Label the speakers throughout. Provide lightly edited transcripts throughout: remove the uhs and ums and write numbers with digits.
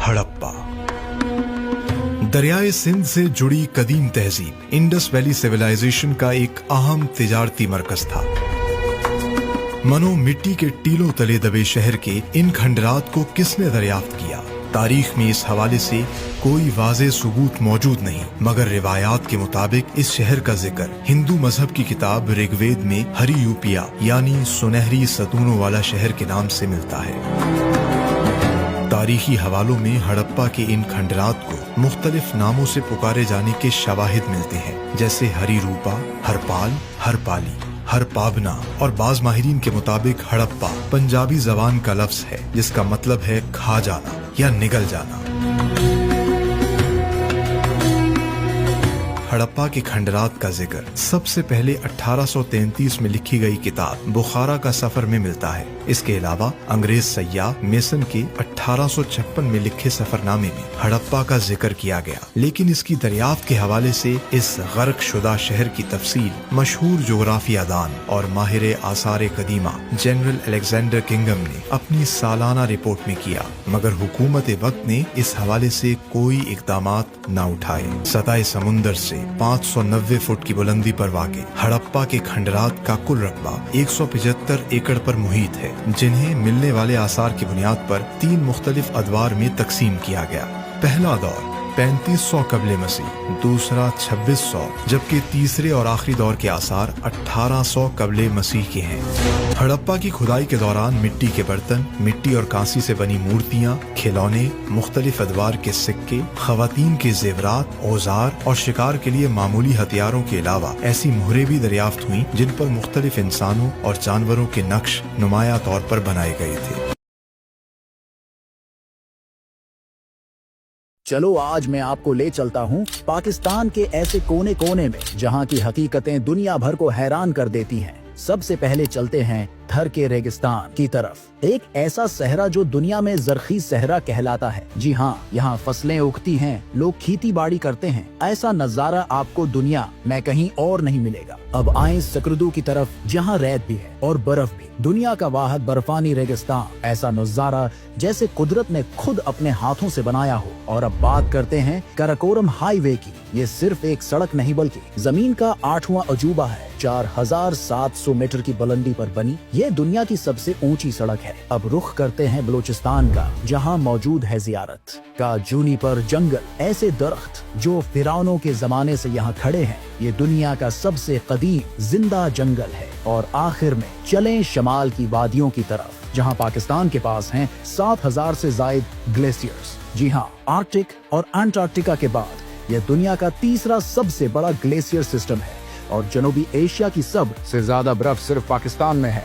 Speaker 1: हड़प्पा। दरियाए सिंध से जुड़ी कदीम तहजीब इंडस वैली सिविलाइजेशन का एक अहम तिजारती मरकज था। मनो मिट्टी के टीलों तले दबे शहर के इन खंडरात को किसने दरियाफ्त किया? तारीख में इस हवाले से कोई वाज़े सबूत मौजूद नहीं, मगर रिवायात के मुताबिक इस शहर का जिक्र हिंदू मजहब की किताब ऋग्वेद में हरियूपिया यानी सुनहरी सतूनों वाला शहर के नाम से मिलता है। तारीखी हवालों में हड़प्पा के इन खंडरात को मुख्तलिफ नामों से पुकारे जाने के शवाहिद मिलते हैं, जैसे हरिरूपा, हरपाल, हरपाली, हरपावना, और बाज माहिरीन के मुताबिक हड़प्पा पंजाबी जबान का लफ्ज है जिसका मतलब है खा जाना या निगल जाना। हड़प्पा के खंडरात का जिक्र सबसे पहले 1833 में लिखी गई किताब बुखारा का सफर में मिलता है। इसके अलावा अंग्रेज सय्याह मेसन के 1856 में लिखे सफरनामे में हड़प्पा का जिक्र किया गया, लेकिन इसकी दरियाफ्त के हवाले से इस गर्क शुदा शहर की तफसील मशहूर जोग्राफिया दान और माहिर आसार कदीमा जनरल अलेक्जेंडर किंगम ने अपनी सालाना रिपोर्ट में किया, मगर हुकूमत वक्त ने इस हवाले से कोई इकदामात न उठाए। सतह समुंदर से 590 फुट की बुलंदी पर वाक़े हड़प्पा के खंडरात का कुल रकबा 175 एकड़ पर मुहित है, जिन्हें मिलने वाले आसार की बुनियाद पर 3 मुख्तलिफ अदवार में तकसीम किया गया। पहला दौर 3500 कबले मसीह, दूसरा 2600, जबकि तीसरे और आखिरी दौर के आसार 1800 कबले मसीह के हैं। हड़प्पा की खुदाई के दौरान मिट्टी के बर्तन, मिट्टी और कांसी से बनी मूर्तियां, खिलौने, मुख्तलिफ अदवार के सिक्के, खवातीन के जेवरात, औजार और शिकार के लिए मामूली हथियारों के अलावा ऐसी मोहरें भी दरियाफ्त हुई जिन पर मुख्तलिफ इंसानों और जानवरों के नक्श नुमाया तौर पर बनाए गए थे।
Speaker 2: चलो आज मैं आपको ले चलता हूँ पाकिस्तान के ऐसे कोने कोने में जहाँ की हकीकतें दुनिया भर को हैरान कर देती हैं। सबसे पहले चलते हैं थर के रेगिस्तान की तरफ, एक ऐसा सहरा जो दुनिया में जरखीज सहरा कहलाता है। जी हाँ, यहाँ फसलें उगती हैं, लोग खेती बाड़ी करते हैं। ऐसा नजारा आपको दुनिया में कहीं और नहीं मिलेगा। अब आए सकरदू की तरफ, जहाँ रेत भी है और बर्फ भी। दुनिया का वाहिद बर्फानी रेगिस्तान, ऐसा नजारा जैसे कुदरत ने खुद अपने हाथों से बनाया हो। और अब बात करते हैं कराकोरम हाईवे की। ये सिर्फ एक सड़क नहीं बल्कि जमीन का 8वां अजूबा है। 4700 मीटर की बुलंदी पर बनी ये दुनिया की सबसे ऊंची सड़क है। अब रुख करते हैं बलूचिस्तान का, जहां मौजूद है जियारत का जूनिपर जंगल, ऐसे दरख्त जो फिरौनों के जमाने से यहाँ खड़े हैं। ये दुनिया का सबसे कदीम जिंदा जंगल है। और आखिर में चलें शमाल की वादियों की तरफ, जहां पाकिस्तान के पास हैं 7000 से जायद ग्लेशियर्स। जी हाँ, आर्कटिक और अंटार्कटिका के बाद यह दुनिया का तीसरा सबसे बड़ा ग्लेशियर सिस्टम है। और जनूबी एशिया की सबसे ज्यादा बर्फ सिर्फ पाकिस्तान में है।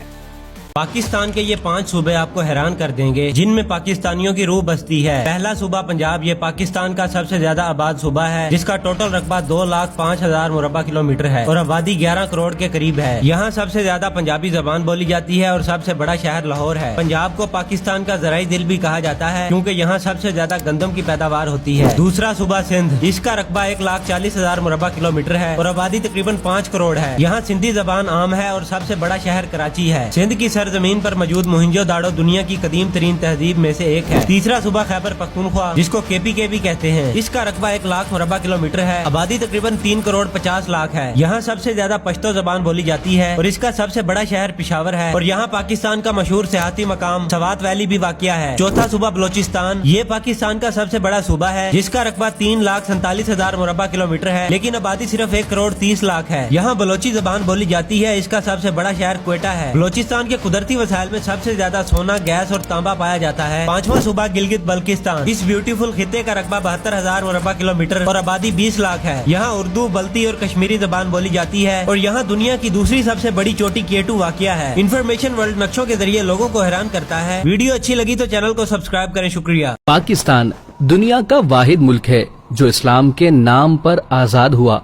Speaker 3: पाकिस्तान के ये 5 सूबे आपको हैरान कर देंगे जिनमें पाकिस्तानियों की रूह बसती है। पहला सूबा पंजाब, ये पाकिस्तान का सबसे ज्यादा आबाद सूबा है, जिसका टोटल रकबा 2,05,000 मुरब्बा किलोमीटर है और आबादी 11 करोड़ के करीब है। यहाँ सबसे ज्यादा पंजाबी जबान बोली जाती है और सबसे बड़ा शहर लाहौर है। पंजाब को पाकिस्तान का ज़राई दिल भी कहा जाता है, क्योंकि यहाँ सबसे ज्यादा गंदम की पैदावार होती है। दूसरा सूबा सिंध, इसका रकबा 1,40,000 मुरब्बा किलोमीटर है और आबादी तकरीबन 5 करोड़ है। यहाँ सिंधी जबान आम है और सबसे बड़ा शहर कराची है। सिंध की जमीन पर मौजूद मोहनजोदाड़ो दुनिया की कदीम तरीन तहजीब में से एक है। तीसरा सूबा खैबर पख्तूनख्वा, जिसको KPK भी कहते हैं, इसका रकबा 1,00,000 मुरब्बा किलोमीटर है। आबादी तकरीबन 3 करोड़ 50 लाख है। यहाँ सबसे ज्यादा पश्तो जबान बोली जाती है और इसका सबसे बड़ा शहर पिशावर है। और यहाँ पाकिस्तान का मशहूर सियाहती मकाम सवात वैली भी वाक़िया है। चौथा सूबा बलोचिस्तान, ये पाकिस्तान का सबसे बड़ा सूबा है, जिसका रकबा 3,47,000 मुरब्बा किलोमीटर है, लेकिन आबादी सिर्फ 1 करोड़ 30 लाख है। यहाँ बलोची जबान बोली जाती है। इसका सबसे बड़ा शहर क्वेटा है। बलोचिस्तान के कुदरती वसाइल में सबसे ज्यादा सोना, गैस और तांबा पाया जाता है। 5वां सूबा गिलगित बल्किस्तान, इस ब्यूटीफुल खित्ते का रकबा 72,000 मुरब्बा किलोमीटर और आबादी 20 लाख है। यहाँ उर्दू, बल्ती और कश्मीरी जबान बोली जाती है और यहाँ दुनिया की दूसरी सबसे बड़ी चोटी K2 वाक़िया है। इन्फॉर्मेशन वर्ल्ड नक्शों के जरिए लोगों को हैरान करता है। वीडियो अच्छी लगी तो चैनल को सब्सक्राइब करें। शुक्रिया।
Speaker 4: पाकिस्तान दुनिया का वाहिद मुल्क है जो इस्लाम के नाम पर आजाद हुआ।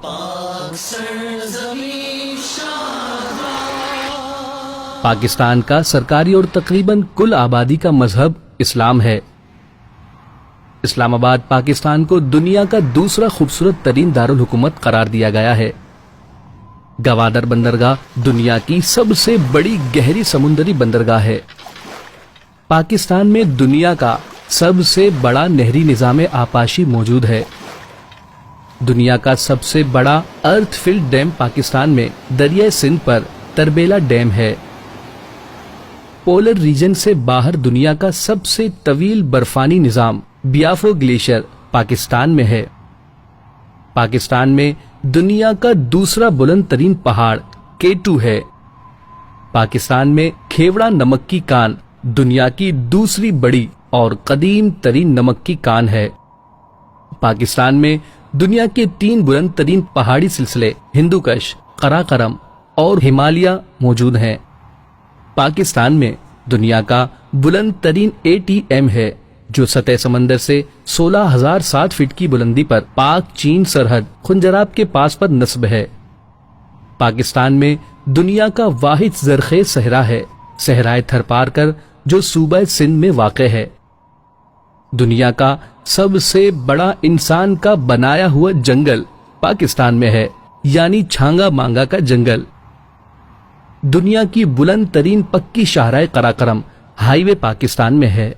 Speaker 4: पाकिस्तान का सरकारी और तकरीबन कुल आबादी का मजहब इस्लाम है। इस्लामाबाद पाकिस्तान को दुनिया का दूसरा खूबसूरत तरीन दारुल हुकूमत करार दिया गया है। गवादर बंदरगाह दुनिया की सबसे बड़ी गहरी समुद्री बंदरगाह है। पाकिस्तान में दुनिया का سب سے بڑا نہری نظام آبپاشی موجود ہے۔ دنیا کا سب سے بڑا ارتھ فلڈ ڈیم پاکستان میں دریائے سندھ پر تربیلا ڈیم ہے۔ پولر ریجن سے باہر دنیا کا سب سے طویل برفانی نظام بیافو گلیشیئر پاکستان میں ہے۔ پاکستان میں دنیا کا دوسرا بلند ترین پہاڑ K2 ہے۔ پاکستان میں کھیوڑا نمک کی کان دنیا کی دوسری بڑی اور قدیم ترین نمک کی کان ہے۔ پاکستان میں دنیا کے 3 بلند ترین پہاڑی سلسلے ہندوکش، قراقرم اور ہمالیہ موجود ہیں۔ پاکستان میں دنیا کا بلند ترین ATM ہے جو سطح سمندر سے 16,007 فٹ کی بلندی پر پاک چین سرحد خنجراب کے پاس پر نصب ہے۔ پاکستان میں دنیا کا واحد زرخیز صحرا ہے، صحرائے تھرپارکر جو صوبہ سندھ میں واقع ہے۔ دنیا کا سب سے بڑا انسان کا بنایا ہوا جنگل پاکستان میں ہے، یعنی چھانگا مانگا کا جنگل۔ دنیا کی بلند ترین پکی شاہراہ قراقرم ہائی وے پاکستان میں ہے۔